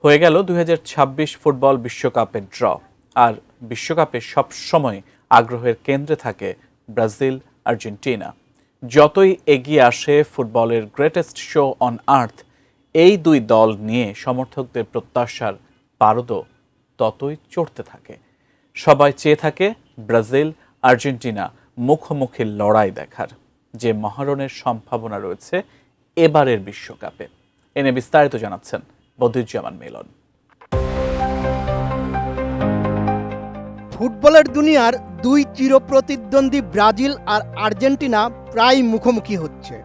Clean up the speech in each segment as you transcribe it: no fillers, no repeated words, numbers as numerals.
হয়ে গেল 2026 ফুটবল বিশ্বকাপের ড্র। আর বিশ্বকাপে সবসময় আগ্রহের কেন্দ্রে থাকে ব্রাজিল আর্জেন্টিনা। যতই এগিয়ে আসে ফুটবলের গ্রেটেস্ট শো অন আর্থ, এই দুই দল নিয়ে সমর্থকদের প্রত্যাশার পারদও ততই চড়তে থাকে। সবাই চেয়ে থাকে ব্রাজিল আর্জেন্টিনা মুখোমুখি লড়াই দেখার, যে মহারণের সম্ভাবনা রয়েছে এবারের বিশ্বকাপে। এনে বিস্তারিত জানাচ্ছেন বদিউজ্জামান মিলন। ফুটবলের দুনিয়ার দুই চিরপ্রতিদ্বন্দ্বী ব্রাজিল আর আর্জেন্টিনা প্রায় মুখোমুখি হচ্ছে,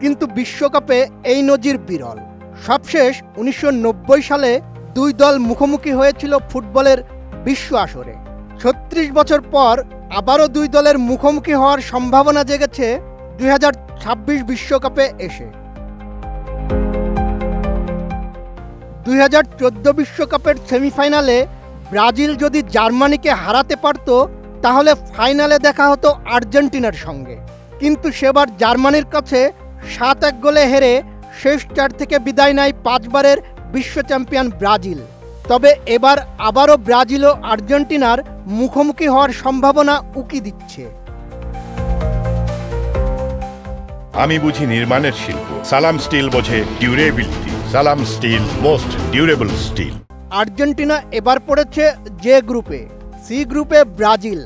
কিন্তু বিশ্বকাপে এই নজির বিরল। সবশেষ 1990 সালে দুই দল মুখোমুখি হয়েছিল ফুটবলের বিশ্ব আসরে। 36 বছর পর আবারও দুই দলের মুখোমুখি হওয়ার সম্ভাবনা জেগেছে 2026 বিশ্বকাপে এসে। 2014 বিশ্বকাপের সেমিফাইনালে ব্রাজিল যদি জার্মানিকে হারাতে পারত, তাহলে ফাইনালে দেখা হতো আর্জেন্টিনার সঙ্গে। কিন্তু সেবার জার্মানির কাছে 7-1 গোলে হেরে শেষ 4 থেকে বিদায় নেয় 5 বারের বিশ্ব চ্যাম্পিয়ন ব্রাজিল। তবে এবার আবারও ব্রাজিল ও আর্জেন্টিনার মুখোমুখি হওয়ার সম্ভাবনা উকি দিচ্ছে। আমি বুঝি নির্মাণের শিল্প, সালাম স্টিল বোঝে ডিউরেবিলিটি। সালাম steel, most durable steel. Argentina এবার পড়েছে যে গ্রুপে, সি গ্রুপে ব্রাজিল।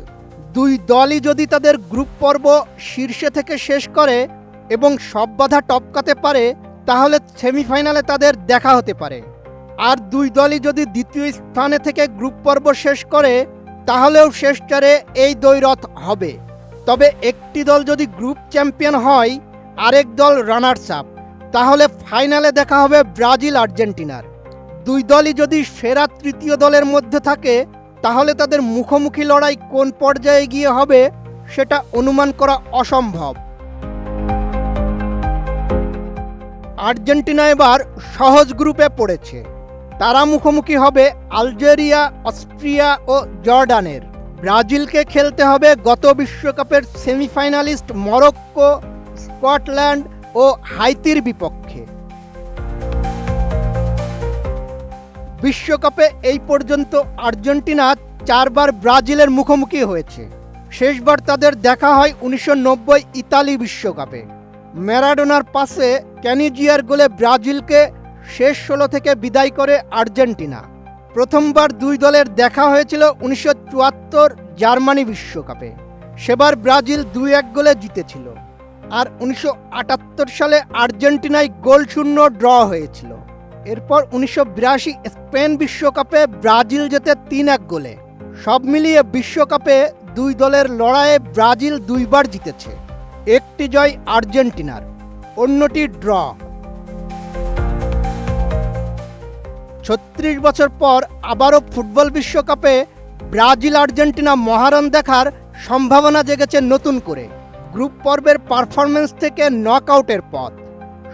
দুই দলই যদি তাদের গ্রুপ পর্ব শীর্ষে থেকে শেষ করে এবং সব বাধা টপকাতে পারে, তাহলে সেমিফাইনালে তাদের দেখা হতে পারে। আর দুই দলই যদি দ্বিতীয় স্থানে থেকে গ্রুপ পর্ব শেষ করে, তাহলেও শেষ চারে এই দ্বৈরথ হবে। তবে একটি দল যদি গ্রুপ চ্যাম্পিয়ন হয়, আরেক দল রানার্স আপ, তাহলে ফাইনালে দেখা হবে ব্রাজিল আর্জেন্টিনার। দুই দলই যদি সেরা তৃতীয় দলের মধ্যে থাকে, তাহলে তাদের মুখোমুখি লড়াই কোন পর্যায়ে গিয়ে হবে সেটা অনুমান করা অসম্ভব। আর্জেন্টিনা এবার সহজ গ্রুপে পড়েছে। তারা মুখোমুখি হবে আলজেরিয়া, অস্ট্রিয়া ও জর্ডানের। ব্রাজিলকে খেলতে হবে গত বিশ্বকাপের সেমিফাইনালিস্ট মরক্কো, স্কটল্যান্ড ও হাইতির বিপক্ষে। বিশ্বকাপে এই পর্যন্ত আর্জেন্টিনা 4 বার ব্রাজিলের মুখোমুখি হয়েছে। শেষবার তাদের দেখা হয় 1990 ইতালি বিশ্বকাপে। ম্যারাডোনার পাসে ক্যানিজিয়ার গোলে ব্রাজিলকে শেষ 16 থেকে বিদায় করে আর্জেন্টিনা। প্রথমবার দুই দলের দেখা হয়েছিল 1974 জার্মানি বিশ্বকাপে। সেবার ব্রাজিল 2-1 গোলে জিতেছিল। আর 1978 সালে আর্জেন্টিনায় গোলশূন্য ড্র হয়েছিল। এরপর 1982 স্পেন বিশ্বকাপে ব্রাজিল জেতে 3-1 গোলে। সব মিলিয়ে বিশ্বকাপে দুই দলের লড়াইয়ে ব্রাজিল 2 বার জিতেছে। একটি জয় আর্জেন্টিনার, অন্যটি ড্র। 36 বছর পর আবারও ফুটবল বিশ্বকাপে ব্রাজিল আর্জেন্টিনা মহারণ দেখার সম্ভাবনা জেগেছে নতুন করে। গ্রুপ পর্বের পারফরমেন্স থেকে নকআউটের পথ,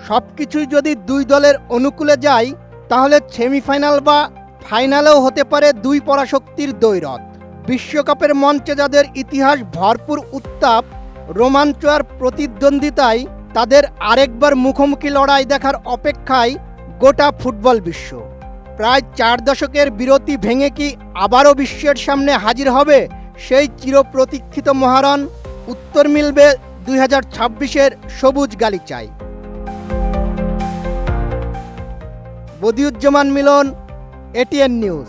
সব কিছুই যদি দুই দলের অনুকূলে যায়, তাহলে সেমিফাইনাল বা ফাইনালেও হতে পারে দুই পরাশক্তির দ্বৈরথ। বিশ্বকাপের মঞ্চে যাদের ইতিহাস ভরপুর উত্তাপ, রোমাঞ্চ আর প্রতিদ্বন্দ্বিতায়, তাদের আরেকবার মুখোমুখি লড়াই দেখার অপেক্ষায় গোটা ফুটবল বিশ্ব। প্রায় 4 দশকের বিরতি ভেঙে কি আবারও বিশ্বের সামনে হাজির হবে সেই চিরপ্রতীক্ষিত মহারণ? উত্তর মিলবে 2026-এর সবুজ গালিচায়। বদিউজ্জামান মিলন, এটিএন নিউজ।